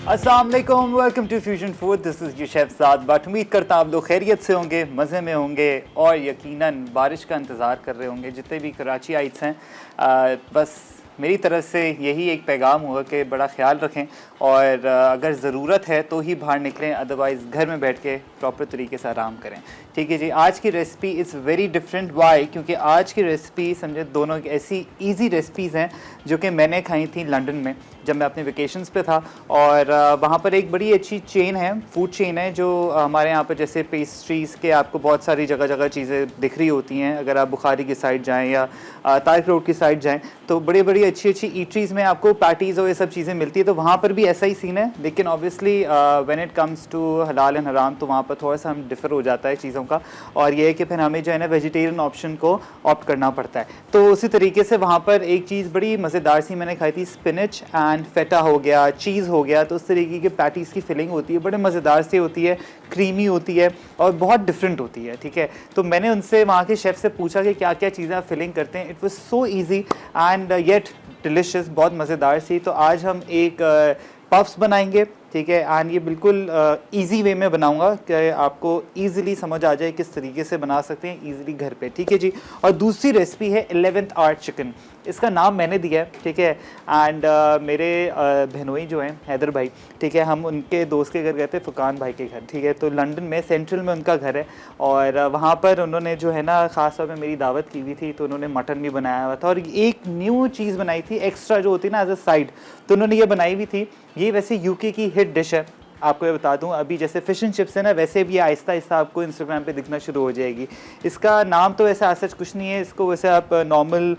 अस्सलाम वालेकुम, welcome to fusion food. This is you chef Saad Butt. उम्मीद करता हूँ आप लोग खैरियत से होंगे, मज़े में होंगे और यकीनन बारिश का इंतज़ार कर रहे होंगे जितने भी कराची आइट्स हैं। बस मेरी तरफ से यही एक पैगाम होगा कि बड़ा ख्याल रखें और अगर ज़रूरत है तो ही बाहर निकलें, अदरवाइज़ घर में बैठ के प्रॉपर तरीके से आराम करें। ठीक है जी। आज की recipe is very different. Why? क्योंकि आज की रेसिपी समझे दोनों ऐसी इजी रेसिपीज़ हैं जो कि मैंने खाई थी लंदन में जब मैं अपने वेकेशंस पे था। और वहाँ पर एक बड़ी अच्छी चेन है, फूड चेन है, जो हमारे यहाँ पर जैसे पेस्ट्रीज़ के आपको बहुत सारी जगह जगह चीज़ें दिख रही होती हैं। अगर आप बुखारी की साइड जाएँ या तारिक रोड की साइड जाएँ तो बड़ी बड़ी अच्छी अच्छी ईटरीज़ में आपको पैटीज़ और ये सब चीज़ें मिलती है। तो वहाँ पर भी ऐसा ही सीन है, लेकिन obviously when it comes to हलाल एंड हराम तो वहाँ पर थोड़ा सा हम डिफ़र हो जाता है चीज़ों का। और ये है कि फिर हमें जो है ना वेजिटेरियन ऑप्शन को ऑप्ट करना पड़ता है। तो उसी तरीके से वहाँ पर एक चीज़ बड़ी मज़ेदार सी मैंने खाई थी, स्पिनच एंड फेटा हो गया, चीज़ हो गया। तो उस तरीके की पैटीज़ की फिलिंग होती है, बड़े मज़ेदार सी होती है, क्रीमी होती है और बहुत डिफरेंट होती है। ठीक है। तो मैंने उनसे वहाँ के शेफ़ से पूछा कि क्या क्या चीज़ें आप फिलिंग करते हैं। It was so easy and yet delicious, बहुत मज़ेदार सी। तो आज हम एक पफ्स बनाएंगे। ठीक है। एंड ये बिल्कुल इजी वे में बनाऊंगा कि आपको इजीली समझ आ जाए किस तरीके से बना सकते हैं इजीली घर पे। ठीक है जी। और दूसरी रेसिपी है 11th आर्ट चिकन। इसका नाम मैंने दिया है। ठीक है। एंड मेरे बहनोई जो हैं हैदर भाई, ठीक है, हम उनके दोस्त के घर गए थे, फुकान भाई के घर। ठीक है। तो लंदन में सेंट्रल में उनका घर है और वहाँ पर उन्होंने जो है ना ख़ास तौर पर मेरी दावत की हुई थी। तो उन्होंने मटन भी बनाया हुआ था और एक न्यू चीज़ बनाई थी एक्स्ट्रा जो होती है ना एज अ साइड। तो उन्होंने ये बनाई हुई थी। ये वैसे यूके की हिट डिश है, आपको ये बता दूं। अभी जैसे फिश एंड चिप्स है ना, वैसे भी आहिस्ता आहिस्ता आपको इंस्टाग्राम पे दिखना शुरू हो जाएगी। इसका नाम तो वैसे आज सच कुछ नहीं है। इसको वैसे आप नॉर्मल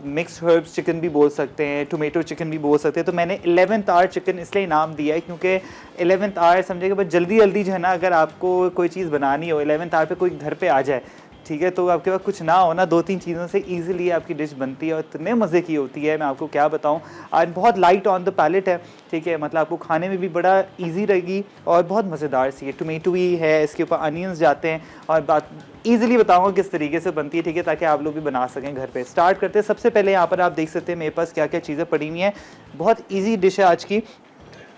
मिक्स्ड हर्ब्स चिकन भी बोल सकते हैं, टोमेटो चिकन भी बोल सकते हैं। तो मैंने 11th आवर चिकन इसलिए नाम दिया है क्योंकि 11th आवर समझे कि बस जल्दी जल्दी जो है ना, अगर आपको कोई चीज़ बनानी हो 11th आवर पे कोई घर पे आ जाए, ठीक है, तो आपके पास कुछ ना हो ना, 2-3 चीज़ों से इजीली आपकी डिश बनती है और इतने मज़े की होती है, मैं आपको क्या बताऊं। आज बहुत लाइट ऑन द पैलेट है। ठीक है। मतलब आपको खाने में भी बड़ा इजी रहेगी और बहुत मज़ेदार सी है। टोमेटो भी है, इसके ऊपर अनियंस जाते हैं और बात ईजिली बताऊंगा किस तरीके से बनती है। ठीक है। ताकि आप लोग भी बना सकें घर पे। स्टार्ट करते हैं। सबसे पहले यहाँ पर आप देख सकते हैं मेरे पास क्या क्या चीज़ें पड़ी हुई हैं। बहुत ईजी डिश है आज की,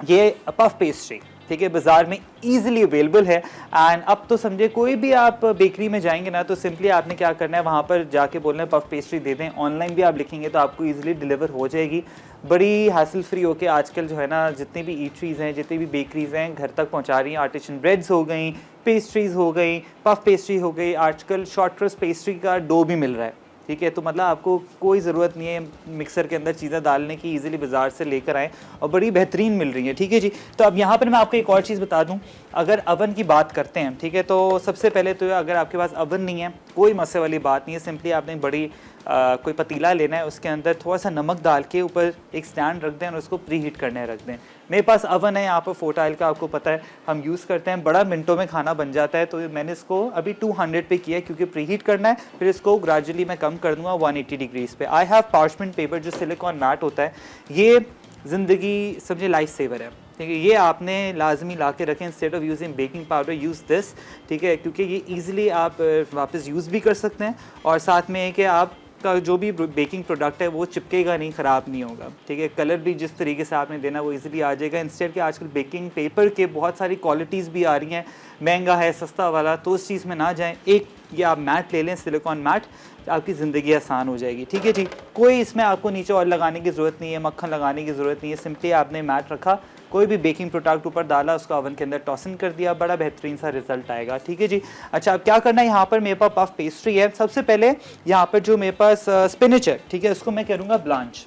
ये पफ पेस्ट्री। ठीक है। बाज़ार में ईजिली अवेलेबल है। एंड अब तो समझे कोई भी आप बेकरी में जाएंगे ना, तो सिंपली आपने क्या करना है, वहाँ पर जाके बोलना है पफ पेस्ट्री दे दें। ऑनलाइन भी आप लिखेंगे तो आपको ईजिली डिलीवर हो जाएगी, बड़ी हासिल फ्री होके। आजकल जो है ना, जितनी भी ईटरीज़ हैं, जितनी भी बेकरीज़ हैं, घर तक पहुँचा रही हैं। आर्टिशन ब्रेड्स हो गई, पेस्ट्रीज़ हो गई, पफ पेस्ट्री हो गई, आजकल शॉर्ट क्रस्ट पेस्ट्री का डो भी मिल रहा है। ठीक है। तो मतलब आपको कोई ज़रूरत नहीं है मिक्सर के अंदर चीज़ें डालने की, इजीली बाज़ार से लेकर आएँ और बड़ी बेहतरीन मिल रही है। ठीक है जी। तो अब यहाँ पर मैं आपको एक और चीज़ बता दूँ, अगर अवन की बात करते हैं, ठीक है, तो सबसे पहले तो अगर आपके पास अवन नहीं है, कोई मसले वाली बात नहीं है। सिंपली आपने बड़ी कोई पतीला लेना है, उसके अंदर थोड़ा सा नमक डाल के ऊपर एक स्टैंड रख दें और उसको प्री हीट करने रख दें। मेरे पास अवन है यहाँ पर फोटाइल का, आपको पता है हम यूज़ करते हैं, बड़ा मिनटों में खाना बन जाता है। तो मैंने इसको अभी 200 पे किया है क्योंकि प्री हीट करना है, फिर इसको ग्रेजुअली मैं कम कर दूँगा 180 डिग्रीज़ पे। आई हैव पार्चमेंट पेपर जो सिलिकॉन मैट होता है, ये ज़िंदगी समझे लाइफ सेवर है। ठीक है। ये आपने लाजमी ला के रखें। Instead of using baking powder use this. ठीक है। क्योंकि ये ईजिली आप वापस यूज़ भी कर सकते हैं और साथ में है कि आप का जो भी बेकिंग प्रोडक्ट है वो चिपकेगा नहीं, ख़राब नहीं होगा। ठीक है। कलर भी जिस तरीके से आपने देना वो इजीली आ जाएगा। इंस्टेड के आजकल बेकिंग पेपर के बहुत सारी क्वालिटीज़ भी आ रही हैं, महंगा है सस्ता वाला, तो उस चीज़ में ना जाएं। एक ये आप मैट ले लें, सिलिकॉन मैट, आपकी ज़िंदगी आसान हो जाएगी। ठीक है जी। कोई इसमें आपको नीचे ऑयल लगाने की ज़रूरत नहीं है, मक्खन लगाने की ज़रूरत नहीं है। सिंपली आपने मैट रखा, कोई भी बेकिंग प्रोडक्ट ऊपर डाला, उसको ओवन के अंदर टॉस इन कर दिया, बड़ा बेहतरीन सा रिजल्ट आएगा। ठीक है जी। अच्छा, अब क्या करना है, यहाँ पर मेरे पास पफ पेस्ट्री है। सबसे पहले यहाँ पर जो मेरे पास स्पिनच है, ठीक है, उसको मैं करूँगा ब्लांच,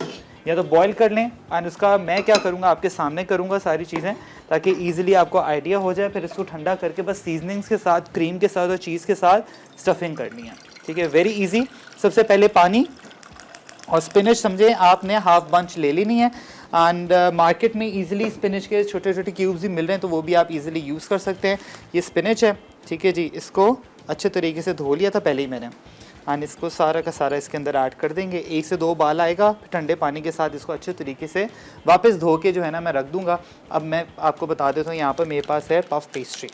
या तो बॉईल कर लें। एंड उसका मैं क्या करूँगा, आपके सामने करूँगा सारी चीज़ें ताकि ईजिली आपको आइडिया हो जाए। फिर इसको ठंडा करके बस सीजनिंग्स के साथ, क्रीम के साथ और चीज़ के साथ स्टफिंग करनी है। ठीक है। Very easy. सबसे पहले पानी और स्पिनच समझे आपने हाफ बंच ले लेनी है। एंड मार्केट में इजीली स्पिनच के छोटे छोटे क्यूब्स भी मिल रहे हैं, तो वो भी आप इजीली यूज़ कर सकते हैं। ये स्पिनच है। ठीक है जी। इसको अच्छे तरीके से धो लिया था पहले ही मैंने। एंड इसको सारा का सारा इसके अंदर ऐड कर देंगे। 1 से 2 बाल आएगा, फिर ठंडे पानी के साथ इसको अच्छे तरीके से वापस धो के जो है ना मैं रख दूंगा। अब मैं आपको बता देता हूँ, यहाँ पर मेरे पास है पफ पेस्ट्री।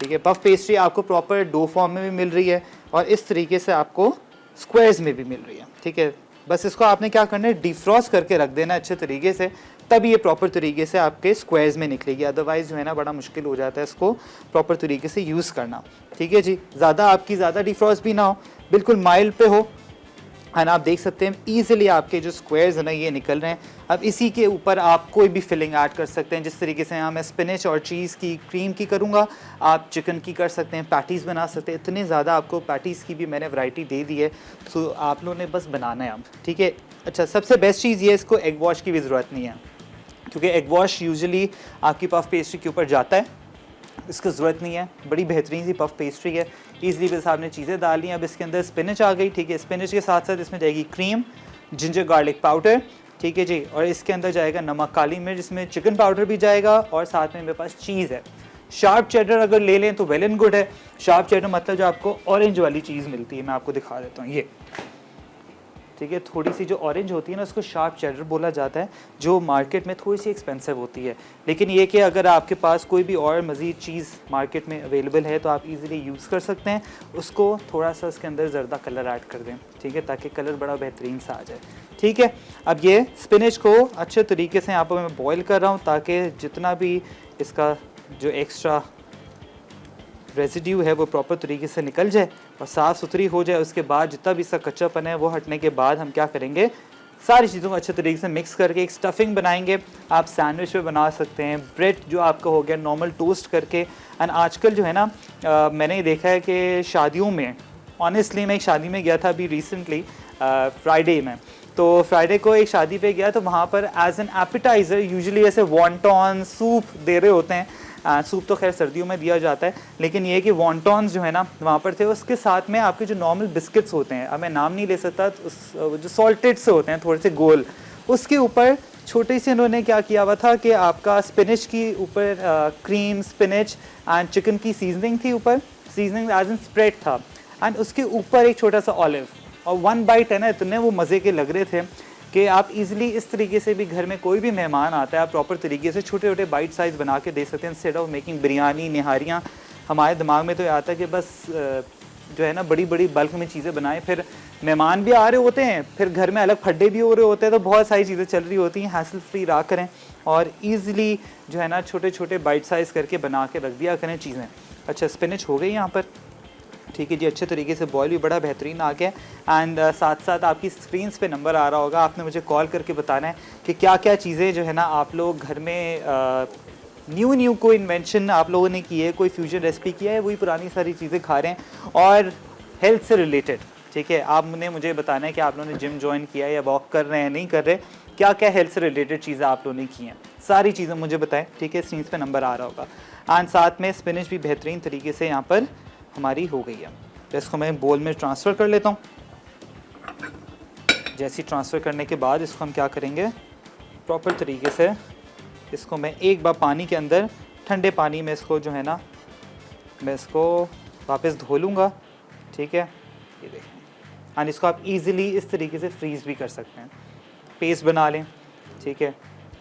ठीक है। पफ पेस्ट्री आपको प्रॉपर डो फॉर्म में भी मिल रही है और इस तरीके से आपको स्क्वायर्स में भी मिल रही है। ठीक है। बस इसको आपने क्या करना है, डिफ्रॉस्ट करके रख देना अच्छे तरीके से। तब ये प्रॉपर तरीके से आपके स्क्वायर्स में निकलेगी, अदरवाइज़ जो है ना बड़ा मुश्किल हो जाता है इसको प्रॉपर तरीके से यूज़ करना। ठीक है जी, ज़्यादा डिफ्रॉस्ट भी ना हो, बिल्कुल माइल्ड पे हो, एंड आप देख सकते हैं ईजिली आपके जो स्क्वायर्स हैं ना ये निकल रहे हैं। अब इसी के ऊपर आप कोई भी फिलिंग ऐड कर सकते हैं, जिस तरीके से यहाँ मैं स्पिनच और चीज़ की क्रीम की करूँगा, आप चिकन की कर सकते हैं, पैटीज़ बना सकते हैं। इतने ज़्यादा आपको पैटीज़ की भी मैंने वैरायटी दे दी है, तो आप लोगों ने बस बनाना है अब। ठीक है, अच्छा सबसे बेस्ट चीज़ ये है, इसको एग वॉश की भी ज़रूरत नहीं है, क्योंकि एग वॉश यूजुअली आपकी पफ पेस्ट्री के ऊपर जाता है, इसकी ज़रूरत नहीं है। बड़ी बेहतरीन सी पफ पेस्ट्री है, ईज़िली बस आपने चीज़ें डाली हैं। अब इसके अंदर स्पिनच आ गई, ठीक है, स्पिनच के साथ साथ इसमें जाएगी क्रीम, जिंजर गार्लिक पाउडर, ठीक है जी, और इसके अंदर जाएगा नमक, काली मिर्च, इसमें चिकन पाउडर भी जाएगा, और साथ में मेरे पास चीज़ है। शार्प चेडर अगर ले लें तो वेल एंड गुड है। शार्प चेडर मतलब जो आपको ऑरेंज वाली चीज़ मिलती है, मैं आपको दिखा देता हूँ, ये ठीक है, थोड़ी सी जो ऑरेंज होती है ना उसको शार्प चेडर बोला जाता है, जो मार्केट में थोड़ी सी एक्सपेंसिव होती है। लेकिन ये कि अगर आपके पास कोई भी और मज़ीद चीज़ मार्केट में अवेलेबल है तो आप इजीली यूज़ कर सकते हैं। उसको थोड़ा सा इसके अंदर ज़र्दा कलर ऐड कर दें, ठीक है, ताकि कलर बड़ा बेहतरीन सा आ जाए। ठीक है, अब ये स्पिनच को अच्छे तरीके से यहाँ पर मैं बॉयल कर रहा हूँ, ताकि जितना भी इसका जो एक्स्ट्रा रेसिड्यू है वो प्रॉपर तरीके से निकल जाए और साफ़ सुथरी हो जाए। उसके बाद जितना भी इसका कच्चापन है वो हटने के बाद हम क्या करेंगे, सारी चीज़ों को अच्छे तरीके से मिक्स करके एक स्टफिंग बनाएंगे। आप सैंडविच पे बना सकते हैं, ब्रेड जो आपका हो गया नॉर्मल टोस्ट करके। एंड आजकल जो है ना मैंने देखा है कि शादियों में, ऑनेस्टली मैं एक शादी में गया था अभी रिसेंटली फ्राइडे में, तो फ्राइडे को एक शादी पे गया, तो वहाँ पर एज एन एपिटाइज़र यूजुअली ऐसे वॉन्टॉन सूप दे रहे होते हैं। सूप तो खैर सर्दियों में दिया जाता है, लेकिन ये कि वॉन्टॉन्स जो है ना वहाँ पर थे, उसके साथ में आपके जो नॉर्मल बिस्किट्स होते हैं, अब मैं नाम नहीं ले सकता, उस जो सॉल्टेड से होते हैं थोड़े से गोल, उसके ऊपर छोटे से इन्होंने क्या किया हुआ था कि आपका स्पिनच की ऊपर क्रीम, स्पिनच एंड चिकन की सीजनिंग थी, ऊपर सीजनिंग एज एन स्प्रेड था, एंड उसके ऊपर एक छोटा सा ऑलिव, और वन बाइट है ना इतने वो मज़े के लग रहे थे कि आप इजीली इस तरीके से भी घर में कोई भी मेहमान आता है, आप प्रॉपर तरीके से छोटे छोटे बाइट साइज़ बना के दे सकते हैं, इंस्टेड ऑफ मेकिंग बिरयानी, निहारियाँ। हमारे दिमाग में तो ये आता है कि बस जो है ना बड़ी बड़ी बल्क में चीज़ें बनाएं, फिर मेहमान भी आ रहे होते हैं, फिर घर में अलग फड्डे भी हो रहे होते हैं, तो बहुत सारी चीज़ें चल रही होती हैं। हैसल फ्री रहा करें और ईज़िली जो है ना छोटे छोटे बाइट साइज़ करके बना के रख दिया करें चीज़ें। अच्छा, स्पिनच हो गई यहाँ पर, ठीक है जी, अच्छे तरीके से बॉयल भी बड़ा बेहतरीन आ गया। एंड साथ साथ आपकी स्क्रीन्स पे नंबर आ रहा होगा, आपने मुझे कॉल करके बताना है कि क्या क्या चीज़ें जो है ना आप लोग घर में न्यू कोई इन्वेंशन आप लोगों ने की है, कोई फ्यूजन रेसिपी किया है, वही पुरानी सारी चीज़ें खा रहे हैं और हेल्थ से रिलेटेड। ठीक है, आपने मुझे बताना है कि आप लोगों ने जिम ज्वाइन किया है या वॉक कर रहे हैं, नहीं कर रहे, क्या क्या हेल्थ से रिलेटेड चीज़ें आप लोगों ने की हैं, सारी चीज़ें मुझे बताएं। ठीक है, स्क्रीन पे नंबर आ रहा होगा। एंड साथ में स्पिनच भी बेहतरीन तरीके से यहाँ पर हमारी हो गई है, तो इसको मैं बोल में ट्रांसफ़र कर लेता हूँ। जैसे ट्रांसफ़र करने के बाद इसको हम क्या करेंगे, प्रॉपर तरीके से इसको मैं एक बार पानी के अंदर, ठंडे पानी में इसको जो है ना मैं इसको वापस धो लूँगा। ठीक है, ये देखें, और इसको आप इजीली इस तरीके से फ्रीज़ भी कर सकते हैं, पेस्ट बना लें। ठीक है,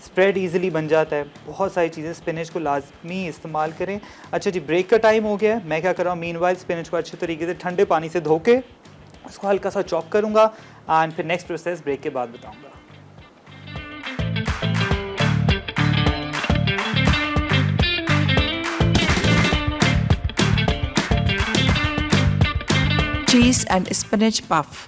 स्प्रेड इजीली बन जाता है, बहुत सारी चीज़ें। स्पिनच को लाजमी इस्तेमाल करें। अच्छा जी, ब्रेक का टाइम हो गया है, मैं क्या कर रहा हूँ, मीनवाइल स्पिनच को अच्छे तरीके से ठंडे पानी से धो के उसको हल्का सा चॉप करूँगा एंड फिर नेक्स्ट प्रोसेस ब्रेक के बाद बताऊँगा। चीज़ एंड स्पिनच पफ।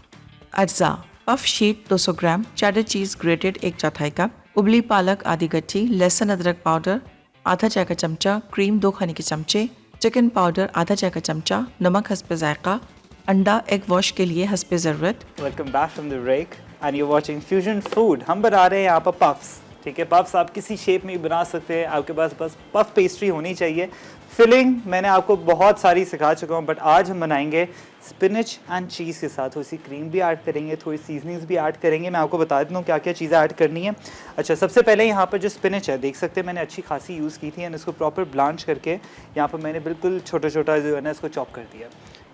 अज्जा: पफ शीट 200 ग्राम, चेडर चीज़ ग्रेटेड 1/4 कप, उबली पालक आधी गट्ठी, लहसुन अदरक पाउडर आधा चाय का चमचा, क्रीम 2 खाने के चमचे, चिकन पाउडर आधा चाय का चमचा, नमक हस्बे जायका, अंडा एग वॉश के लिए हस्बे ज़रूरत। Welcome back from the break and you watching fusion food. हम बना रहे हैं यहाँ पर पफ्स। ठीक है, पफ्स आप किसी शेप में बना सकते हैं, आपके पास बस पफ पेस्ट्री होनी चाहिए। फिलिंग मैंने आपको बहुत सारी सिखा चुका हूँ, बट आज हम बनाएंगे स्पिनच एंड चीज़ के साथ। थोड़ी सी क्रीम भी ऐड करेंगे, थोड़ी सीजनिंग्स भी ऐड करेंगे। मैं आपको बता देता हूँ क्या क्या चीज़ें ऐड करनी है। अच्छा, सबसे पहले यहाँ पर जो स्पिनच है देख सकते हैं मैंने अच्छी खासी यूज़ की थी, एंड इसको प्रॉपर ब्लांच करके यहाँ पर मैंने बिल्कुल छोटा छोटा जो है ना इसको चॉप कर दिया।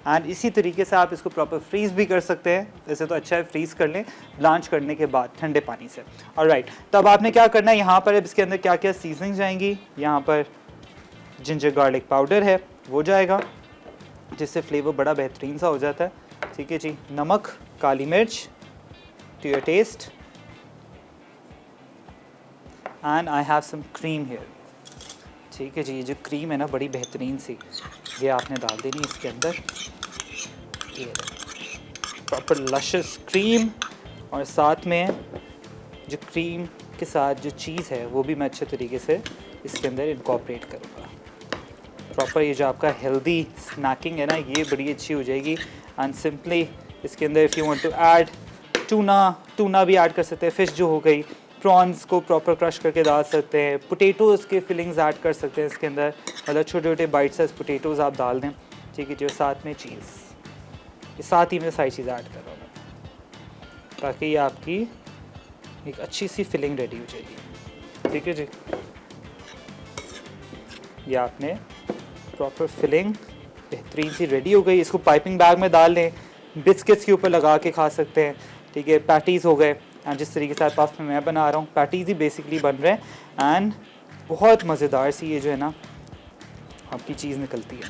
एंड इसी तरीके से आप इसको प्रॉपर फ्रीज़ भी कर सकते हैं। वैसे तो अच्छा है फ्रीज़ कर लें ब्लांच करने के बाद ठंडे पानी से। ऑलराइट, तब आपने क्या करना है, यहाँ पर इसके अंदर क्या क्या सीजनिंग जाएंगी। यहाँ पर जिंजर गार्लिक पाउडर है, वो जाएगा, जिससे फ्लेवर बड़ा बेहतरीन सा हो जाता है। ठीक है जी, नमक, काली मिर्च to your taste, and I have some cream here. ठीक है जी, ये जो क्रीम है ना बड़ी बेहतरीन सी, ये आपने डाल देनी इसके अंदर। ये प्रॉपर लशस क्रीम, और साथ में जो क्रीम के साथ जो चीज़ है वो भी मैं अच्छे तरीके से इसके अंदर इनकॉर्पोरेट करूँगा। प्रॉपर ये जो आपका हेल्दी स्नैकिंग है ना, ये बड़ी अच्छी हो जाएगी। एंड सिंपली इसके अंदर if you want to add tuna भी ऐड कर सकते हैं, फ़िश जो हो गई, प्रॉन्स को प्रॉपर क्रश करके डाल सकते हैं, पोटैटोज़ के फिलिंग्स ऐड कर सकते हैं इसके अंदर, मतलब छोटे छोटे बाइट साइज पोटैटोज़ आप डाल दें। ठीक है, जो साथ में चीज़, ये साथ ही में सारी चीज़ ऐड कर रहा हूँ मैं, ताकि ये आपकी एक अच्छी सी फिलिंग रेडी हो जाएगी। ठीक है जी, ये आपने प्रॉपर फिलिंग बेहतरीन सी रेडी हो गई। इसको पाइपिंग बैग में डाल लें, बिस्किट्स के ऊपर लगा के खा सकते हैं। ठीक है, पैटीज़ हो गए, एंड जिस तरीके से पफ में मैं बना रहा हूँ पैटीज़ ही बेसिकली बन रहे हैं, एंड बहुत मज़ेदार सी ये जो है ना आपकी चीज़ निकलती है।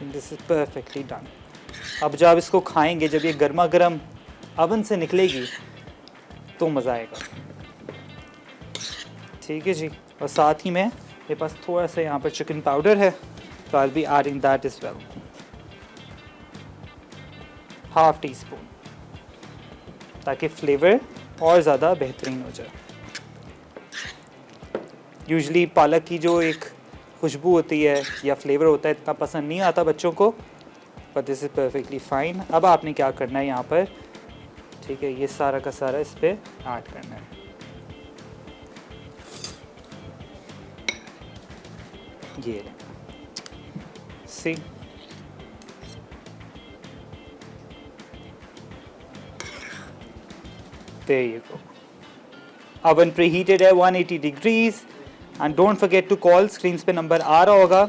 This is perfectly done. अब जब इसको खाएंगे, जब ये गर्मा गर्म अवन से निकलेगी तो मज़ा आएगा। ठीक है जी, और साथ ही में मेरे पास थोड़ा सा यहाँ पर चिकन पाउडर है, तो I will be adding that is well, half tea spoon, ताकि फ्लेवर और ज़्यादा बेहतरीन हो जाए। यूजुअली पालक की जो एक खुशबू होती है या फ्लेवर होता है इतना पसंद नहीं आता बच्चों को, but this is perfectly fine. अब आपने क्या करना है यहाँ पर, ठीक है, ये सारा का सारा इस पर ऐड करना है। ये सी there you go. Oven preheated है 180 degrees, and don't forget to call, screen पे नंबर आ रहा होगा।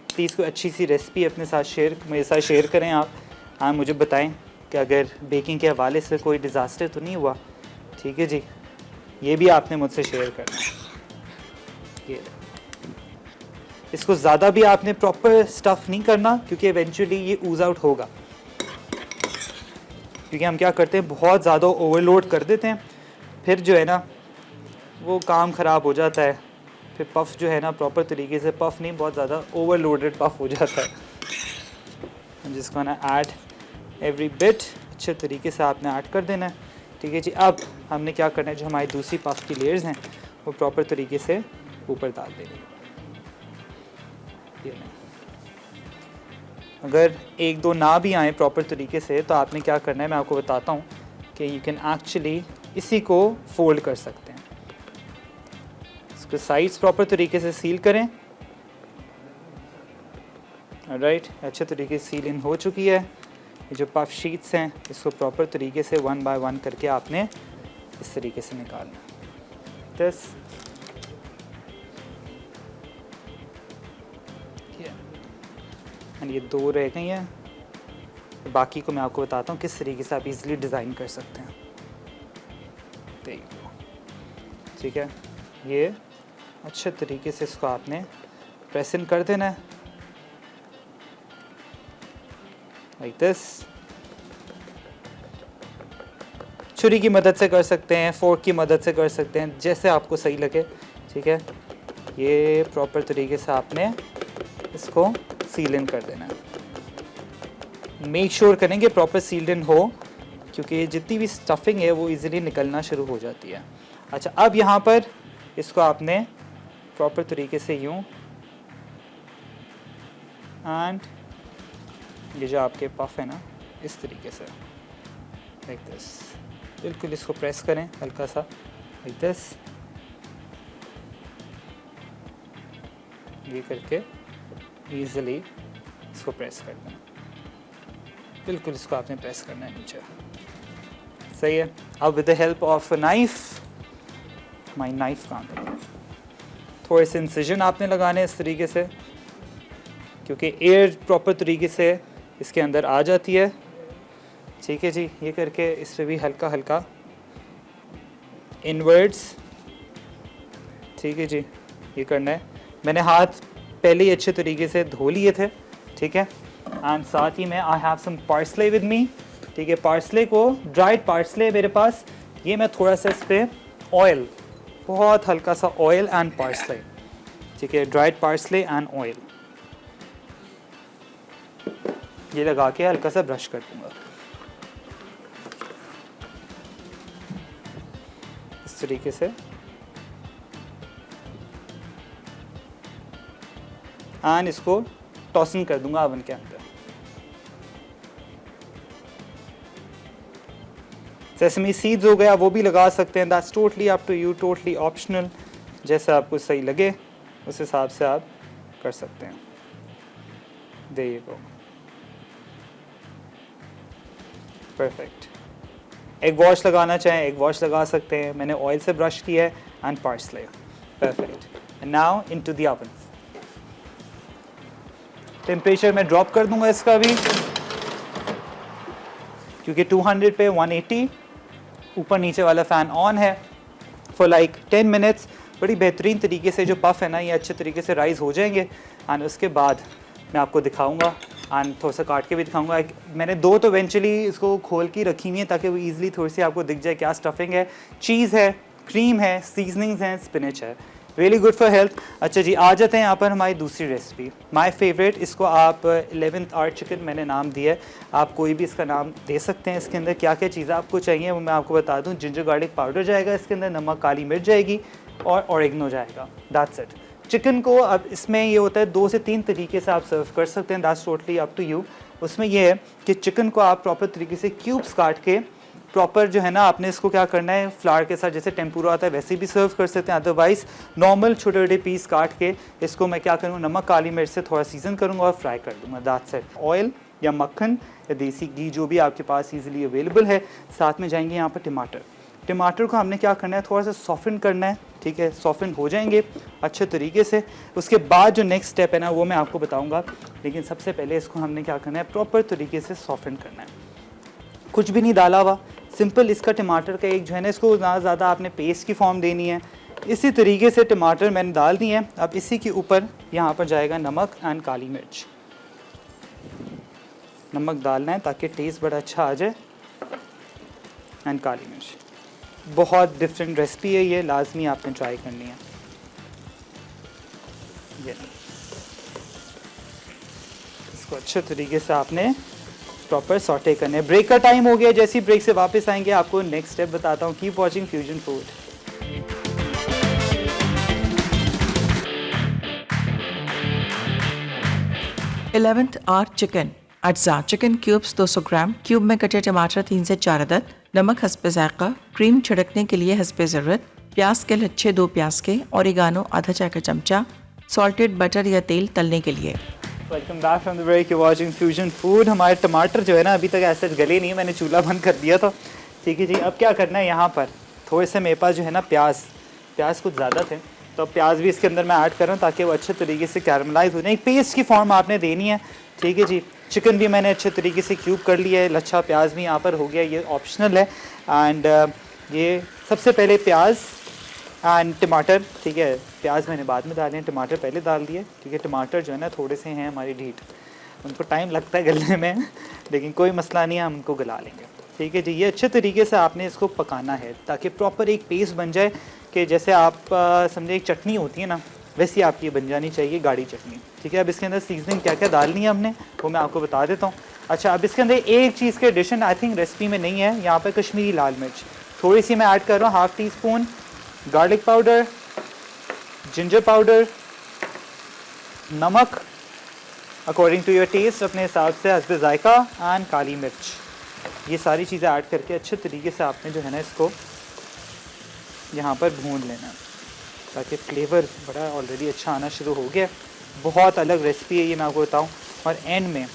प्लीज़ कोई अच्छी सी रेसिपी अपने साथ मेरे साथ शेयर करें आप, हाँ मुझे बताएं कि अगर बेकिंग के हवाले से कोई डिज़ास्टर तो नहीं हुआ। ठीक है जी, ये भी आपने मुझसे शेयर करना है। ये इसको ज़्यादा भी आपने प्रॉपर स्टफ़ नहीं करना, क्योंकि इवेंचुअली ये ऊज़ आउट होगा, क्योंकि हम क्या करते हैं बहुत ज़्यादा ओवरलोड कर देते हैं, फिर जो है ना वो काम ख़राब हो जाता है। फिर पफ़ जो है ना प्रॉपर तरीके से पफ़ नहीं, बहुत ज़्यादा ओवरलोडेड पफ़ हो जाता है, जिसको ना ऐड एवरी बिट अच्छे तरीके से आपने ऐड कर देना है। ठीक है जी, अब हमने क्या करना है, जो हमारी दूसरी पफ़ की लेयर्स हैं वो प्रॉपर तरीके से ऊपर डाल देंगे। ये नहीं, अगर एक दो ना भी आए प्रॉपर तरीके से तो आपने क्या करना है, मैं आपको बताता हूँ कि यू कैन एक्चुअली इसी को फोल्ड कर सकते हैं। इसके साइड्स प्रॉपर तरीके से सील करें। राइट, अच्छे तरीके से सील इन हो चुकी है। ये जो पफ शीट्स हैं इसको प्रॉपर तरीके से 1 बाय 1 करके आपने इस तरीके से निकालना है। एंड ये 2 रह गई हैं, बाकी को मैं आपको बताता हूँ किस तरीके से आप इजीली डिज़ाइन कर सकते हैं। ठीक है, ये अच्छे तरीके से इसको आपने प्रेस इन कर देना है लाइक दिस। छुरी की मदद से कर सकते हैं, फोर्क की मदद से कर सकते हैं, जैसे आपको सही लगे। ठीक है, ये प्रॉपर तरीके से आपने इसको सील इन कर देना है। मेक श्योर करेंगे प्रॉपर सील्ड इन हो, क्योंकि जितनी भी स्टफिंग है वो इजीली निकलना शुरू हो जाती है। अच्छा, अब यहाँ पर इसको आपने प्रॉपर तरीके से यूँ, एंड ये जो आपके पफ है ना इस तरीके से लाइक दिस, बिल्कुल इसको प्रेस करें हल्का सा लाइक दिस। ये करके ईज़िली इसको प्रेस कर देना, बिल्कुल इसको आपने प्रेस करना है नीचे। सही है। अब with the help of knife, my knife काम है, थोड़े से इंसिजन आपने लगाने इस तरीके से, क्योंकि एयर प्रॉपर तरीके से इसके अंदर आ जाती है। ठीक है जी, ये करके इस पर भी हल्का हल्का इनवर्ड्स। ठीक है जी, ये करना है। मैंने हाथ पहले ही अच्छे तरीके से धो लिए थे। ठीक है, एंड साथ ही में I have some parsley with me. ठीक है, पार्सले को, ड्राइड पार्सले मेरे पास, ये मैं थोड़ा सा इस पर ऑयल बहुत हल्का सा ऑयल एंड पार्सले, ठीक है, ड्राइड पार्सले एंड ऑयल, ये लगा के हल्का सा ब्रश कर दूंगा इस तरीके से। एंड इसको टॉसिंग कर दूंगा ओवन के अंदर। सेसमी सीड्स हो गया, वो भी लगा सकते हैं, that's totally up to you, totally optional, जैसा आपको सही लगे उस हिसाब से आप कर सकते हैं। There you go, perfect. Egg wash लगाना चाहें एग वॉश लगा सकते हैं, मैंने ऑयल से ब्रश किया है and parsley, perfect. And now into the oven. Temperature मैं ड्रॉप कर दूंगा इसका भी, क्योंकि 200 पे 180, ऊपर नीचे वाला फ़ैन ऑन है फॉर लाइक 10 मिनट्स। बड़ी बेहतरीन तरीके से जो पफ है ना ये अच्छे तरीके से राइज़ हो जाएंगे। एंड उसके बाद मैं आपको दिखाऊंगा एंड थोड़ा सा काट के भी दिखाऊंगा। मैंने 2 तो इवेंचुअली इसको खोल के रखी हुई है ताकि वो ईज़िली थोड़ी सी आपको दिख जाए क्या स्टफिंग है। चीज़ है, क्रीम है, सीजनिंग्स हैं, स्पिनच है, रियली गुड फॉर हेल्थ। अच्छा जी, आ जाते हैं यहाँ पर हमारी दूसरी रेसिपी, माय फेवरेट। इसको आप 11th आर्ट चिकन मैंने नाम दिया है, आप कोई भी इसका नाम दे सकते हैं। इसके अंदर क्या क्या चीज़ें आपको चाहिए वो मैं आपको बता दूँ। जिंजर गार्लिक पाउडर जाएगा इसके अंदर, नमक, काली मिर्च जाएगी और ऑरिगेनो जाएगा, दैट्स इट। चिकन को अब इसमें ये होता है 2 से 3 तरीके से आप सर्व कर सकते हैं, that's totally up to you. उसमें ये है कि चिकन को आप प्रॉपर तरीके से क्यूब्स काट के प्रॉपर जो है ना आपने इसको क्या करना है, फ्लावर के साथ जैसे टेम्पुरा आता है वैसे भी सर्व कर सकते हैं। अदरवाइज़ नॉर्मल छोटे छोटे पीस काट के इसको मैं क्या करूँगा, नमक काली मिर्च से थोड़ा सीजन करूँगा और फ्राई कर दूँगा, दैट्स इट। ऑयल या मक्खन या देसी घी जो भी आपके पास ईजिली अवेलेबल है। साथ में जाएंगे यहाँ पर टमाटर। टमाटर को हमने क्या करना है, थोड़ा सा सॉफ्टन करना है, ठीक है, सॉफ्टन हो जाएंगे अच्छे तरीके से। उसके बाद जो नेक्स्ट स्टेप है ना वो मैं आपको बताऊँगा, लेकिन सबसे पहले इसको हमने क्या करना है, प्रॉपर तरीके से सॉफ्टन करना है। कुछ भी नहीं डाला हुआ, सिंपल इसका टमाटर का एक जो है ना, इसको ना ज़्यादा आपने पेस्ट की फॉर्म देनी है। इसी तरीके से टमाटर मैंने डाल दिए हैं। अब इसी के ऊपर यहाँ पर जाएगा नमक एंड काली मिर्च। नमक डालना है ताकि टेस्ट बड़ा अच्छा आ जाए, एंड काली मिर्च। बहुत डिफरेंट रेसिपी है ये, लाजमी आपने ट्राई करनी है। ये इसको अच्छे तरीके से आपने प्रॉपर सॉटे करने हैं। ब्रेक का टाइम हो गया, जैसी ब्रेक से वापस आएंगे आपको नेक्स्ट स्टेप बताता हूँ। Keep watching fusion food. Eleventh art chicken. अज्जा चिकन क्यूब्स 200 ग्राम, क्यूब में कटे टमाटर 3 से 4 अदद, नमक हस्बे जायका, क्रीम छिड़कने के लिए हस्बे ज़रूरत, प्याज के लच्छे 2 प्याज के, ओरिगानो आधा चाय का चमचा, सॉल्टेड बटर या तेल तलने के लिए। Welcome back from the break, you watching fusion food. हमारे टमाटर जो है ना अभी तक ऐसे गले नहीं, मैंने चूल्हा बंद कर दिया था, ठीक है जी। अब क्या करना है, यहाँ पर थोड़े से मेरे पास जो है ना प्याज कुछ ज़्यादा थे, तो प्याज भी इसके अंदर मैं ऐड कर रहा हूँ ताकि वो अच्छे तरीके से कैरमलाइज हो जाए। एक पेस्ट की फॉर्म आपने देनी है, ठीक है जी। चिकन भी मैंने अच्छे तरीके से क्यूब कर लिया है, लच्छा प्याज भी यहाँ पर हो गया, ये ऑप्शनल है। एंड ये सबसे पहले प्याज एंड टमाटर, ठीक है, प्याज मैंने बाद में डाले हैं, टमाटर पहले डाल दिए, ठीक है। टमाटर जो है ना थोड़े से हैं हमारी ढीठ, उनको टाइम लगता है गलने में, लेकिन कोई मसला नहीं है, हम उनको गला लेंगे, ठीक है जी। ये अच्छे तरीके से आपने इसको पकाना है ताकि प्रॉपर एक पेस्ट बन जाए कि जैसे आप समझे एक चटनी होती है ना, वैसी आपकी ये बन जानी चाहिए, गाढ़ी चटनी, ठीक है। अब इसके अंदर सीजनिंग क्या क्या डालनी है हमने वो मैं आपको बता देता हूँ। अच्छा, अब इसके अंदर एक चीज़ के एडिशन आई थिंक रेसिपी में नहीं है, यहाँ पर कश्मीरी लाल मिर्च थोड़ी सी मैं ऐड कर रहा हूँ, ½ teaspoon garlic powder, ginger powder, नमक अकॉर्डिंग टू योर टेस्ट, अपने हिसाब से हस्बे जायका, एंड काली मिर्च। ये सारी चीज़ें ऐड करके अच्छे तरीके से आपने जो है ना इसको यहाँ पर भून लेना है ताकि फ्लेवर बड़ा ऑलरेडी अच्छा आना शुरू हो गया। बहुत अलग रेसिपी है ये, मैं आपको बताऊँ। और एंड में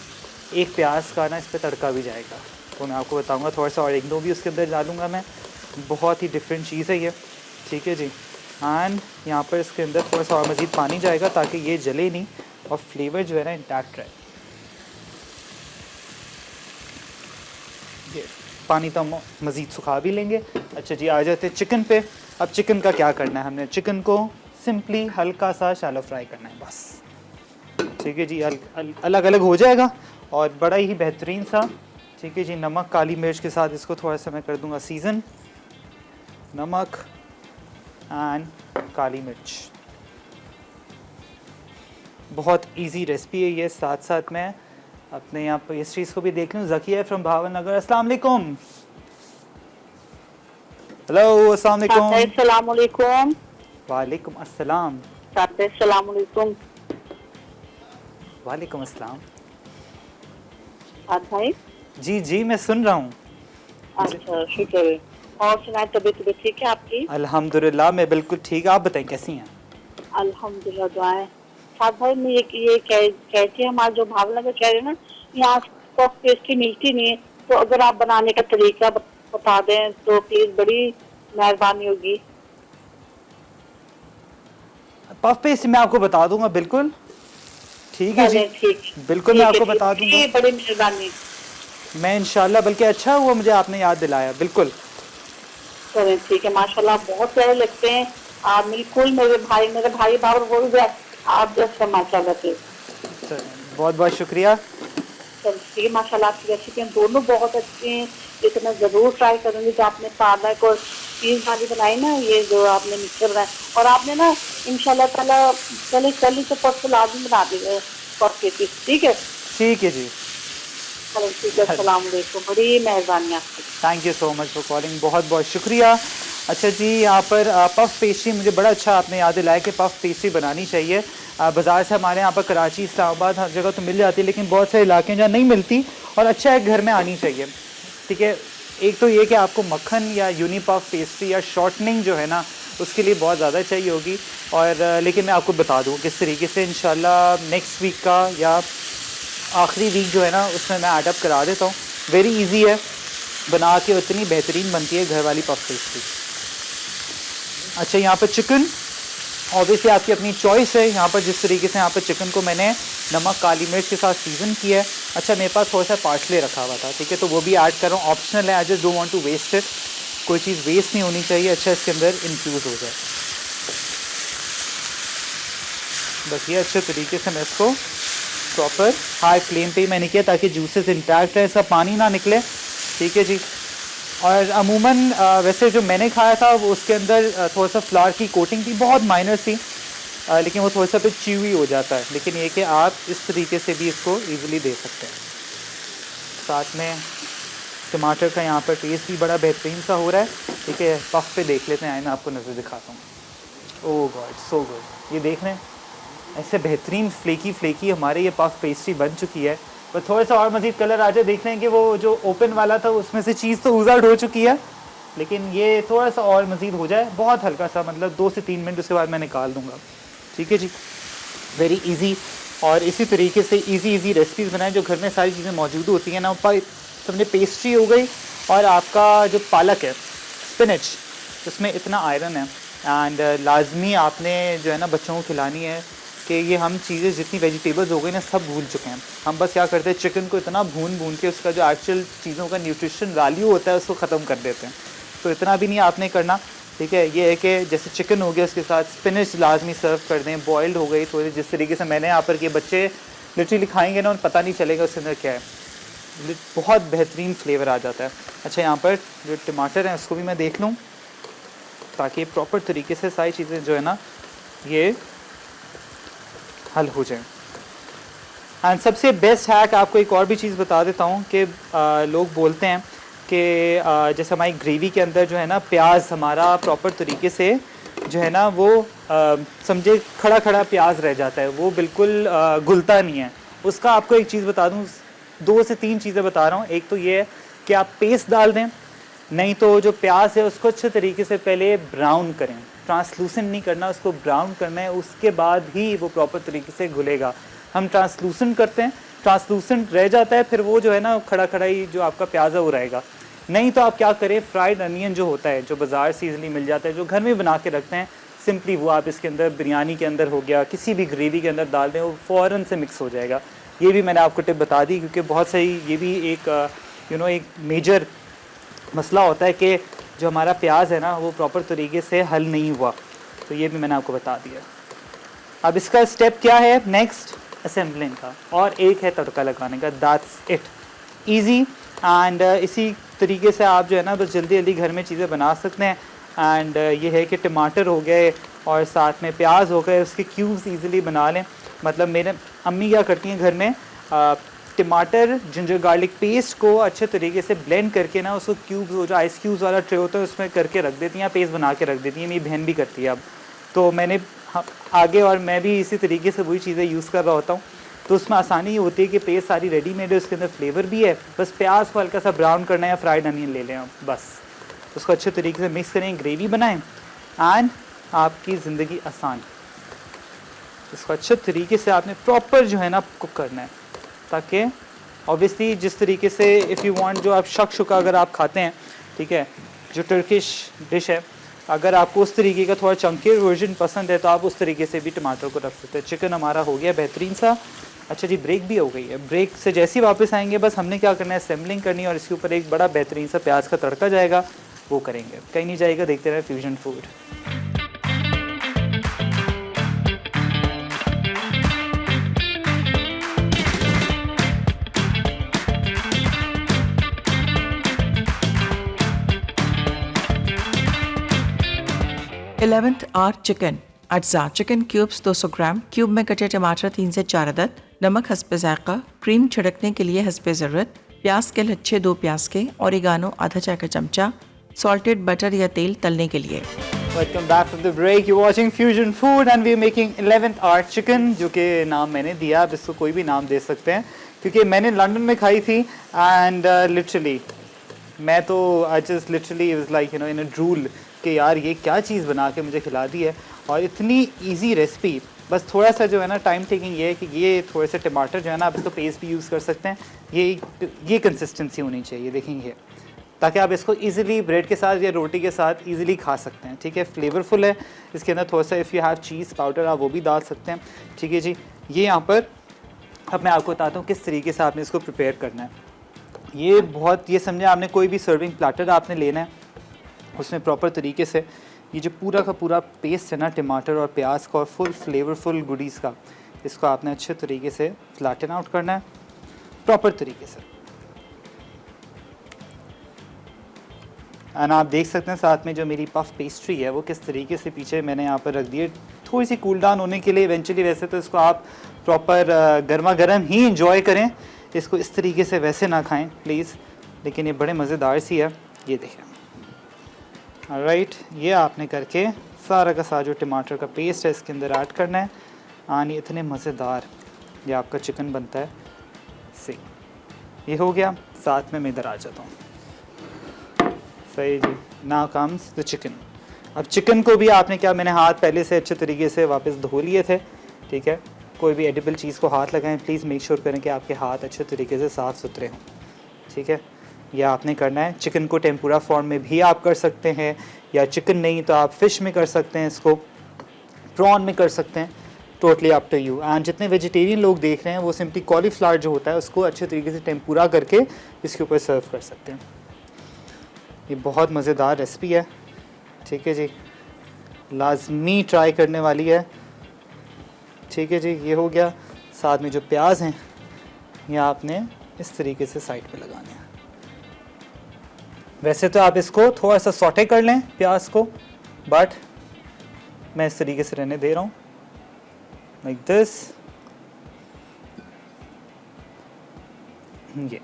एक प्याज का ना इस पर तड़का भी जाएगा, तो मैं आपको बताऊँगा। थोड़ा सा ऑरिगेनो भी उसके अंदर डालूँगा मैं, बहुत ही डिफरेंट चीज़ है ये, ठीक है जी। एंड यहाँ पर इसके अंदर थोड़ा सा और मज़ीद पानी जाएगा ताकि ये जले नहीं और फ्लेवर जो है ना इंटैक्ट रहे। ये पानी तो हम मज़ीद सुखा भी लेंगे। अच्छा जी, आ जाते हैं चिकन पे। अब चिकन का क्या करना है, हमने चिकन को सिंपली हल्का सा शैलो फ्राई करना है बस, ठीक है जी। अलग अलग हो जाएगा और बड़ा ही बेहतरीन सा, ठीक है जी। नमक काली मिर्च के साथ इसको थोड़ा सा मैं कर दूंगा सीज़न, नमक एंड काली मिर्च। बहुत इजी रेसिपी है ये। साथ साथ मैं अपने यहाँ पर इस चीज़ को भी देख लूँ। ज़किया फ्रॉम भावनगर, अस्सलाम वालेकुम। हेलो, अस्सलाम वालेकुम। अस्सलाम वालेकुम। वालेकुम अस्सलाम। अस्सलाम वालेकुम। वालेकुम अस्सलाम। भाई जी जी, मैं सुन रहा हूँ। अच्छा, शुक्र है। और सुनाए, तबीयत ठीक है आपकी? अल्हम्दुलिल्लाह, मैं बिल्कुल ठीक। आप बताएं कैसी हैं? अल्हम्दुलिल्लाह, दुआएं। साथ भाई मैं ये कहती है, हमारे जो भावनगर कह रहे हैं ना, यहाँ पफ पेस्ट्री मिलती नहीं है, तो अगर आप बनाने का तरीका बता दें तो प्लीज बड़ी मेहरबानी होगी। पफ पेस्ट्री मैं आपको बता दूंगा, बिल्कुल ठीक है जी। ठीक, बिल्कुल मैं आपको बता दूंगा। बड़ी मेहरबानी। मैं इंशाल्लाह, बल्कि अच्छा हुआ मुझे आपने याद दिलाया। बिल्कुल चलें, ठीक है। माशाल्लाह बहुत प्यारे लगते हैं आप, बिल्कुल मेरे भाई बाबर बोल गए आप जैसा, माशाल्लाह से। बहुत बहुत शुक्रिया। चल ठीक है, माशाल्लाह आपकी रेसिपियाँ दोनों बहुत अच्छी हैं। ये तो मैं ज़रूर ट्राई करूँगी। जो आपने पालक और चीज़ वाली बनाई ना, ये जो आपने मिक्सर बनाया, और आपने ना इंशाल्लाह ताला कल ही तो परसों लाजमी बना देंगे पक्के की, ठीक है? ठीक है जी। चलो ठीक है, अस्सलाम वालेकुम, बड़ी मेहरबानी आपकी। Thank you so much for calling, बहुत बहुत शुक्रिया। अच्छा जी, यहाँ पर पफ़ पेस्ट्री मुझे बड़ा अच्छा आपने याद दिलाया कि पफ़ पेस्ट्री बनानी चाहिए। बाज़ार से हमारे यहाँ पर कराची, इस्लामाबाद हर जगह तो मिल जाती है, लेकिन बहुत से इलाके हैं जहाँ नहीं मिलती, और अच्छा है घर में आनी चाहिए। ठीक है, एक तो ये कि आपको मक्खन या यूनी पफ़ पेस्ट्री या शॉर्टनिंग जो है ना, उसके लिए बहुत ज़्यादा चाहिए होगी। और लेकिन मैं आपको बता दूँ किस तरीके से इंशाल्लाह नेक्स्ट वीक का या आखिरी वीक जो है ना, उसमें मैं ऐड अप करा देता हूँ। वेरी इजी है, बना के उतनी बेहतरीन बनती है घर वाली पफ पेस्ट्री। अच्छा, यहाँ पर चिकन ऑब्वियसली आपकी अपनी चॉइस है। यहाँ पर जिस तरीके से यहाँ पर चिकन को मैंने नमक काली मिर्च के साथ सीजन किया है। अच्छा, मेरे पास थोड़ा सा पार्सले रखा हुआ था, ठीक है, तो वो भी ऐड कर रहा हूँ, ऑप्शनल है। I just don't want to waste it. कोई चीज़ वेस्ट नहीं होनी चाहिए, अच्छा इसके अंदर इन्फ्यूज़ हो जाए। बस ये अच्छे तरीके से मैं इसको प्रॉपर हाई फ्लेम पे ही मैंने किया ताकि जूसेस इंटैक्ट है, इसका पानी ना निकले। ठीक है जी। और अमूमन वैसे जो मैंने खाया था वो उसके अंदर थोड़ा सा फ्लावर की कोटिंग थी, बहुत माइनर थी, लेकिन वो थोड़ा सा फिर च्यूवी हो जाता है। लेकिन ये कि आप इस तरीके से भी इसको ईज़िली दे सकते हैं। साथ में टमाटर का यहाँ पर टेस्ट भी बड़ा बेहतरीन सा हो रहा है। ठीक है, पफ पे देख लेते हैं, आए मैं आपको नज़र दिखाता हूँ। ओह गॉड, सो गुड। ये देख रहे हैं, ऐसे बेहतरीन फ्लेकी हमारे ये पफ पेस्ट्री बन चुकी है। पर थोड़ा सा और मज़ीद कलर आ जाए, देख रहे हैं कि वो जो ओपन वाला था उसमें से चीज़ तो उजाड़ हो चुकी है, लेकिन ये थोड़ा सा और मज़ीद हो जाए, बहुत हल्का सा, मतलब 2 से 3 मिनट, उसके बाद मैं निकाल दूँगा। ठीक है जी, वेरी इजी। और इसी तरीके से इजी रेसिपीज़ बनाएं जो घर में सारी चीज़ें मौजूद होती हैं ना। समझे पेस्ट्री हो गई, और आपका जो पालक है, स्पिनच, उसमें इतना आयरन है, एंड लाजमी आपने जो है ना बच्चों को खिलानी है कि ये हम चीज़ें जितनी वेजिटेबल्स हो गई ना सब भूल चुके हैं। हम बस क्या करते हैं, चिकन को इतना भून के उसका जो एक्चुअल चीज़ों का न्यूट्रिशन वैल्यू होता है उसको ख़त्म कर देते हैं। तो इतना भी नहीं आपने करना। ठीक है, ये है कि जैसे चिकन हो गया, उसके साथ स्पिनच लाजमी सर्व कर दें, बॉइल्ड हो गई थोड़ी, जिस तरीके से मैंने यहाँ पर किए, बच्चे लिटरली खाएंगे ना, उन्हें पता नहीं चलेगा उसके अंदर क्या है, बहुत बेहतरीन फ्लेवर आ जाता है। अच्छा, यहाँ पर जो टमाटर हैं उसको भी मैं देख लूँ ताकि प्रॉपर तरीके से सारी चीज़ें जो है ना ये हल हो जाए। एंड सबसे बेस्ट हैक आपको एक और भी चीज़ बता देता हूँ कि लोग बोलते हैं कि जैसे हमारी ग्रेवी के अंदर जो है ना प्याज हमारा प्रॉपर तरीके से जो है ना वो समझे खड़ा प्याज रह जाता है, वो बिल्कुल घुलता नहीं है। उसका आपको एक चीज़ बता दूँ, 2 से 3 चीज़ें बता रहा हूँ। एक तो ये है कि आप पेस्ट डाल दें, नहीं तो जो प्याज है उसको अच्छे तरीके से पहले ब्राउन करें, ट्रांसलूसेंट नहीं करना, उसको ब्राउन करना है, उसके बाद ही वो प्रॉपर तरीके से घुलेगा। हम ट्रांसलूसेंट करते हैं, ट्रांसलूसेंट रह जाता है, फिर वो जो है ना खड़ा ही जो आपका प्याज है वो रहेगा। नहीं तो आप क्या करें, फ्राइड अनियन जो होता है, जो बाज़ार से ईज़िली मिल जाता है, जो घर में बना के रखते हैं, सिंपली वो आप इसके अंदर बिरयानी के अंदर हो गया, किसी भी ग्रेवी के अंदर डाल दें, वो फ़ौरन से मिक्स हो जाएगा। ये भी मैंने आपको टिप बता दी, क्योंकि बहुत सही ये भी एक एक मेजर मसला होता है कि जो हमारा प्याज है ना वो प्रॉपर तरीके से हल नहीं हुआ। तो ये भी मैंने आपको बता दिया। अब इसका स्टेप क्या है नेक्स्ट, असेंबलिंग का, और एक है तड़का लगाने का। That's it, easy. एंड इसी तरीके से आप जो है ना बस जल्दी घर में चीज़ें बना सकते हैं। एंड ये है कि टमाटर हो गए और साथ में प्याज हो गए, उसके क्यूब्स ईज़िली बना लें। मतलब मेरे अम्मी क्या करती हैं घर में, टमाटर जिंजर गार्लिक पेस्ट को अच्छे तरीके से ब्लेंड करके ना उसको क्यूब्स, वो जो आइस क्यूब्स वाला ट्रे होता है उसमें करके रख देती हैं, पेस्ट बना के रख देती हैं। मेरी बहन भी करती है अब, तो मैंने आगे और मैं भी इसी तरीके से वही चीज़ें यूज़ कर रहा होता हूँ। तो उसमें आसानी ये होती है कि पेस्ट सारी रेडीमेड है, उसके अंदर फ्लेवर भी है, बस प्याज को हल्का सा ब्राउन करना है या फ्राइड अनियन ले लें आप, बस उसको अच्छे तरीके से मिक्स करें, ग्रेवी बनाएं एंड आपकी ज़िंदगी आसान। इसको अच्छे तरीके से आपने प्रॉपर जो है ना कुक करना है, ताकि ऑब्वियसली जिस तरीके से इफ़ यू वांट, जो आप शक्शुका अगर आप खाते हैं, ठीक है, जो टर्किश डिश है, अगर आपको उस तरीके का थोड़ा चंकी वर्जन पसंद है तो आप उस तरीके से भी टमाटर को रख सकते हैं। चिकन हमारा हो गया बेहतरीन सा। अच्छा जी, ब्रेक भी हो गई है। ब्रेक से जैसे ही वापस आएंगे बस हमने क्या करना है, असेंबलिंग करनी है और इसके ऊपर एक बड़ा बेहतरीन सा प्याज का तड़का जाएगा, वो करेंगे। कहीं नहीं जाएगा, देखते रहे fusion food. Eleventh hour chicken. अज्जा चिकन क्यूब्स 200 ग्राम, क्यूब में कटे टमाटर 3 से 4 अदद, नमक हस्बे जायका, क्रीम छिड़कने के लिए हस्बे ज़रूरत, प्याज के लच्छे 2 प्याज के, ओरिगानो आधा चाय का चमचा, सॉल्टेड बटर या तेल तलने के लिए। Welcome back from the break. You're watching Fusion Food and we're making 11th art chicken, जो कि नाम मैंने दिया, आप इसको कोई भी नाम दे सकते हैं, क्योंकि मैंने लंदन में खाई थी एंड लिटरली मैं तो I just literally was like you know in a drool कि यार ये क्या चीज़ बना के मुझे खिला दी है। और इतनी इजी रेसिपी, बस थोड़ा सा जो है ना टाइम टेकिंग ये है कि ये थोड़े से टमाटर जो है ना आप इसको पेस्ट भी यूज़ कर सकते हैं, ये कंसिस्टेंसी होनी चाहिए, देखेंगे, ताकि आप इसको इजीली ब्रेड के साथ या रोटी के साथ इजीली खा सकते हैं। ठीक है, फ्लेवरफुल है। इसके अंदर थोड़ा सा if you have cheese powder आप वो भी डाल सकते हैं। ठीक है जी, ये यहाँ पर अब मैं आपको बताता हूँ किस तरीके से आपने इसको प्रिपेयर करना है। ये बहुत, ये समझे आपने कोई भी सर्विंग प्लेटर आपने लेना है, उसमें प्रॉपर तरीके से ये जो पूरा का पूरा पेस्ट है ना टमाटर और प्याज का और फुल फ्लेवरफुल गुडीज़ का, इसको आपने अच्छे तरीके से फ्लैटन आउट करना है प्रॉपर तरीके से। एंड आप देख सकते हैं साथ में जो मेरी पफ पेस्ट्री है वो किस तरीके से पीछे मैंने यहाँ पर रख दी है, थोड़ी सी कूल डाउन होने के लिए इवेंचुअली। वैसे तो इसको आप प्रॉपर गर्मा गर्म ही इंजॉय करें, इसको इस तरीके से वैसे ना खाएं प्लीज़, लेकिन ये बड़े मज़ेदार सी है। ये देखें, ऑलराइट, ये आपने करके सारा का सारा जो टमाटर का पेस्ट है इसके अंदर ऐड करना है। आनी इतने मज़ेदार ये आपका चिकन बनता है। सही, ये हो गया। साथ में मैं इधर आ जाता हूँ। सही जी, नाउ कम्स द चिकन। अब चिकन को भी आपने क्या, मैंने हाथ पहले से अच्छे तरीके से वापस धो लिए थे। ठीक है, कोई भी एडिबल चीज़ को हाथ लगाएं, प्लीज़ मेक श्योर करें कि आपके हाथ अच्छे तरीके से साफ़ सुथरे हों। ठीक है, यह आपने करना है। चिकन को टेम्पुरा फॉर्म में भी आप कर सकते हैं, या चिकन नहीं तो आप फ़िश में कर सकते हैं, इसको प्रॉन में कर सकते हैं, totally up to you. And जितने वेजिटेरियन लोग देख रहे हैं वो सिंपली कॉलीफ्लावर जो होता है उसको अच्छे तरीके से टेम्पुरा करके इसके ऊपर सर्व कर सकते हैं। ये बहुत मज़ेदार रेसिपी है। ठीक है जी, लाजमी ट्राई करने वाली है। ठीक है जी, ये हो गया। साथ में जो प्याज हैं ये आपने इस तरीके से साइड पे लगाने हैं। वैसे तो आप इसको थोड़ा सा सॉटे कर लें प्याज को, बट मैं इस तरीके से रहने दे रहा हूँ, लाइक दिस। ये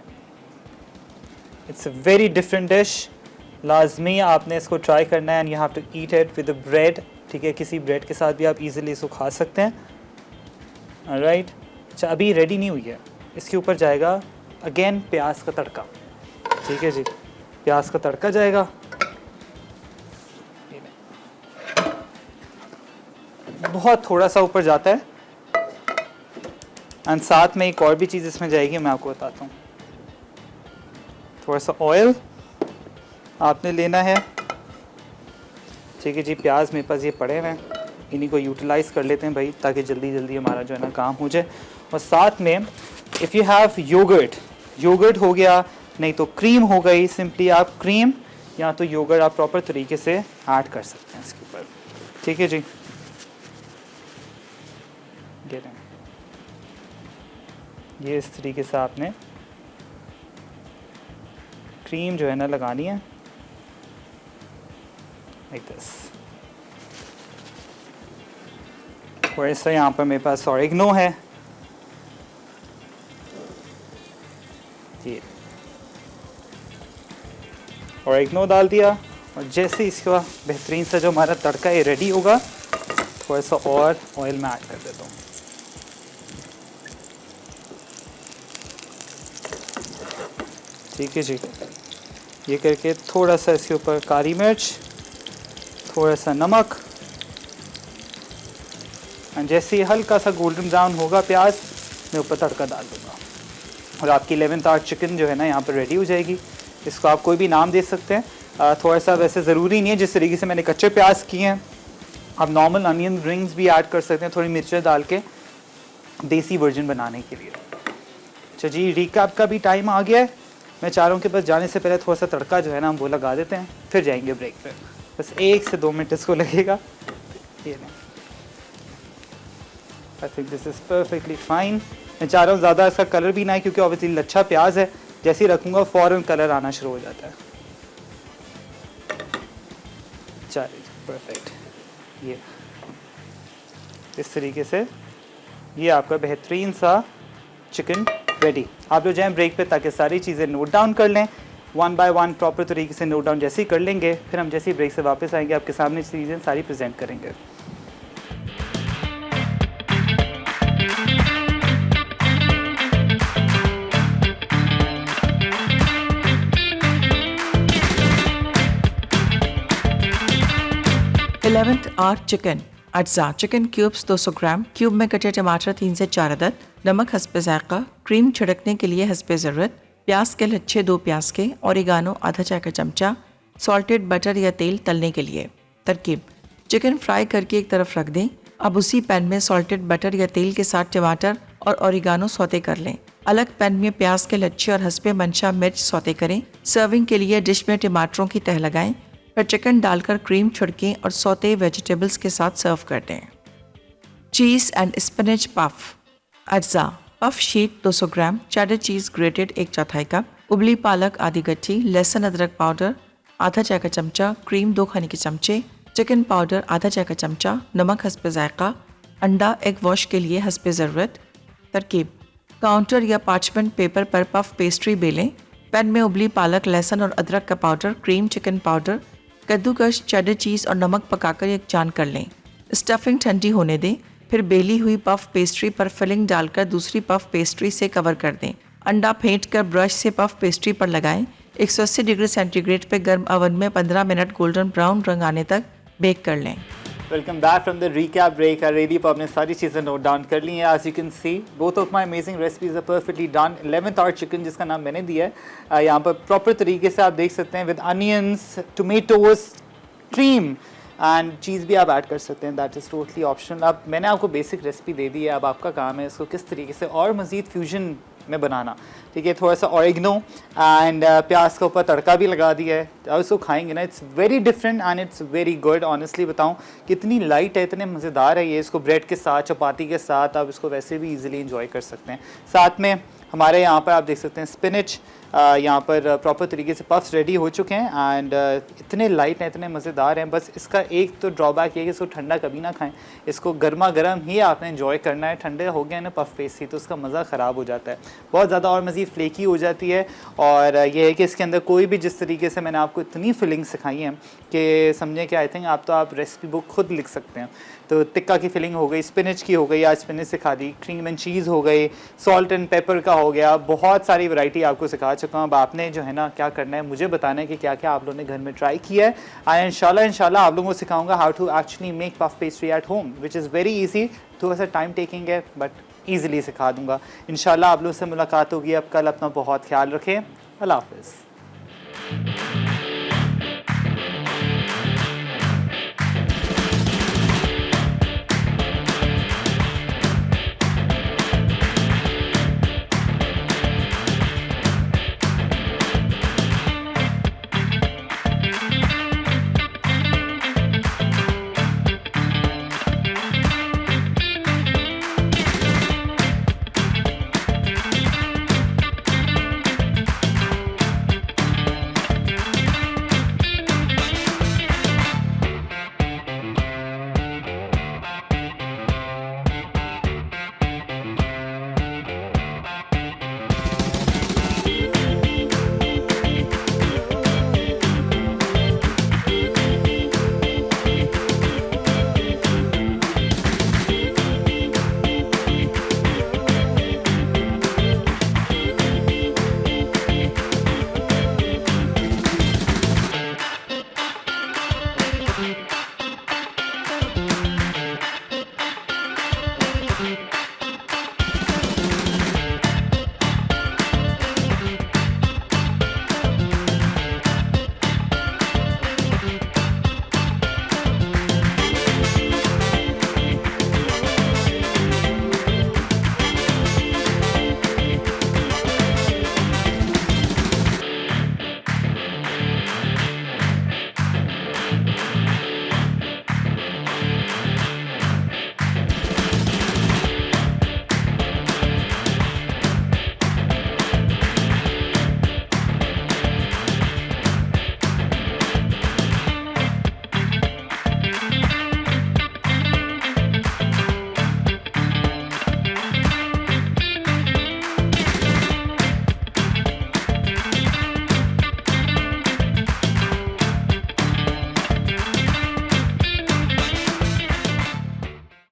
it's a very different dish. लाजमी आपने इसको ट्राई करना है and you have to eat it with bread. ठीक है, किसी ब्रेड के साथ भी आप इजीली इसको खा सकते हैं। ऑलराइट, अच्छा अभी रेडी नहीं हुई है, इसके ऊपर जाएगा अगेन प्याज का तड़का। ठीक है जी, प्याज का तड़का जाएगा। बहुत थोड़ा सा ऊपर जाता है एंड साथ में एक और भी चीज़ इसमें जाएगी, मैं आपको बताता हूँ। थोड़ा सा ऑयल आपने लेना है। ठीक है जी, प्याज मेरे पास ये पड़े हुए हैं, इन्हीं को यूटिलाइज़ कर लेते हैं भाई, ताकि जल्दी जल्दी हमारा जो है ना काम हो जाए। और साथ में इफ़ यू हैव योगर्ट हो गया, नहीं तो क्रीम हो गई, सिंपली आप क्रीम या तो योगर्ट आप प्रॉपर तरीके से ऐड कर सकते हैं इसके ऊपर। ठीक है जी, ये इस तरीके से आपने क्रीम जो है ना लगानी है लाइक दिस। थोड़ा सा यहाँ पर मेरे पास ऑरिगेनो है, ये ऑरिगेनो डाल दिया, और जैसे इसका बेहतरीन सा जो हमारा तड़का ये रेडी होगा, थोड़ा सा और ऑयल में ऐड कर देता हूँ। ठीक है जी, ये करके थोड़ा सा इसके ऊपर काली मिर्च, थोड़ा सा नमक, और जैसे ही हल्का सा गोल्डन ब्राउन होगा प्याज, मैं ऊपर तड़का डाल दूँगा और आपकी 11th आवर चिकन जो है ना यहाँ पर रेडी हो जाएगी। इसको आप कोई भी नाम दे सकते हैं, थोड़ा सा वैसे ज़रूरी नहीं है, जिस तरीके से मैंने कच्चे प्याज किए हैं आप नॉर्मल अनियन रिंग्स भी ऐड कर सकते हैं, थोड़ी मिर्चें डाल के देसी वर्जन बनाने के लिए। अच्छा जी, रिकैप का भी टाइम आ गया है। मैं चाह रहा हूँ कि बस जाने से पहले थोड़ा सा तड़का जो है ना हम वो लगा देते हैं, फिर जाएंगे ब्रेक पे। बस 1 से 2 मिनट इसको लगेगा। ये नहीं, I think this is perfectly fine. मैं चाह रहा हूँ ज़्यादा इसका कलर भी ना है, क्योंकि ऑब्वियसली लच्छा प्याज है, जैसे ही रखूँगा फ़ौरन कलर आना शुरू हो जाता है। चलिए परफेक्ट, ये इस तरीके से ये आपका बेहतरीन सा चिकन रेडी। आप लोग जाएँ ब्रेक पे ताकि सारी चीज़ें नोट डाउन कर लें, 1 बाय 1 प्रॉपर तरीके से नोट डाउन जैसे ही कर लेंगे, फिर हम जैसे ही ब्रेक से वापस आएंगे आपके सामने चीज़ें सारी प्रेजेंट करेंगे। इलेवेंथ आवर चिकन अज्जा, चिकन क्यूब्स 200 ग्राम, क्यूब में कटे टमाटर 3 से 4 अदद, नमक हस्बे ज़ायक़ा, क्रीम छिड़कने के लिए हस्बे ज़रूरत, प्याज के लच्छे 2 प्याज के, ओरिगानो आधा चाय का चमचा, सॉल्टेड बटर या तेल तलने के लिए। तरकीब: चिकन फ्राई करके एक तरफ रख दें। अब उसी पैन में सॉल्टेड बटर या तेल के साथ टमाटर और ओरिगानो सौते कर लें। अलग पैन में प्याज के लच्छे और हस्बे मंशा मिर्च सौते करें। सर्विंग के लिए डिश में टमाटरों की तह लगाएं, फिर चिकन डालकर क्रीम छिड़कें और सौते वेजिटेबल्स के साथ सर्व कर दें। चीज़ एंड स्पिनच पफ अज्जा, पफ शीट 200 ग्राम, चेडर चीज़ ग्रेटेड 1/4 कप, उबली पालक आधी गट्ठी, लहसुन अदरक पाउडर आधा चाय का चमचा, क्रीम 2 खाने के चमचे, चिकन पाउडर आधा चाय का चमचा, नमक हस्बे ज़ायक़ा, अंडा एग वॉश के लिए हस्बे ज़रूरत। तरकीब: काउंटर या पार्चमेंट पेपर पर पफ पेस्ट्री बेलें। पैन में उबली पालक, लहसुन और अदरक का पाउडर, क्रीम, चिकन पाउडर, कद्दूकस, चेडर चीज़ और नमक पकाकर यकजान कर लें। स्टफिंग ठंडी होने दें, फिर बेली हुई पफ पेस्ट्री पर फिलिंग डालकर दूसरी पफ पेस्ट्री से कवर कर दें। अंडा फेंटकर ब्रश से पफ पेस्ट्री पर लगाएं। 180 डिग्री सेंटीग्रेड पे गर्म अवन में 15 मिनट गोल्डन ब्राउन रंग आने तक बेक कर लें। Welcome back from the recap break. Ready पर आपने सारी चीज़ें नोट डाउन कर ली हैं। As you can see both of my amazing recipes are perfectly done. 11th hour chicken जिसका नाम मैंने दिया है, यहाँ पर प्रॉपर तरीके से आप देख सकते हैं, with onions, tomatoes, cream and cheese भी आप ऐड कर सकते हैं, दैट इज़ टोटली ऑप्शनल। अब मैंने आपको बेसिक रेसिपी दे दी है, अब आपका काम है इसको किस तरीके से और मज़ीद फ्यूजन में बनाना। ठीक है, थोड़ा सा ऑरिगनो एंड प्याज का ऊपर तड़का भी लगा दिया है। अब इसको खाएंगे ना, it's very different and it's very good. Honestly बताऊं कितनी लाइट है, इतने मज़ेदार है ये। इसको ब्रेड के साथ, चपाती के साथ आप इसको वैसे भी इजीली इंजॉय कर सकते हैं। साथ में हमारे यहाँ पर आप देख सकते हैं स्पिनच, यहाँ पर प्रॉपर तरीके से पफ्स रेडी हो चुके हैं एंड इतने लाइट हैं, इतने मज़ेदार हैं। बस इसका एक तो ड्रॉबैक ये है कि इसको ठंडा कभी ना खाएं, इसको गर्मा गर्म ही आपने एंजॉय करना है। ठंडे हो गया ना पफ पेस्ट्री तो उसका मज़ा ख़राब हो जाता है, बहुत ज़्यादा और मज़ीद फ्लेकी हो जाती है। और ये है कि इसके अंदर कोई भी, जिस तरीके से मैंने आपको इतनी फिलिंग सिखाई है कि समझें कि आई थिंक आप रेसिपी बुक खुद लिख सकते हैं। तो टिक्का की फिलिंग हो गई, स्पिनच की हो गई, आज स्पिनच सिखा दी, क्रीम एंड चीज़ हो गई, सॉल्ट एंड पेपर का हो गया, बहुत सारी वैरायटी आपको सिखा चुका हूँ। अब आपने जो है ना क्या करना है, मुझे बताना है कि क्या क्या आप लोगों ने घर में ट्राई किया है। आई इंशाल्लाह आप लोगों को सिखाऊंगा how to actually make puff pastry at home, which is very easy. थोड़ा सा टाइम टेकिंग है बट ईजिली सिखा दूँगा। इंशाल्लाह आप लोगों से मुलाकात होगी। अब कल अपना बहुत ख्याल रखें। अल्लाह हाफ़िज़।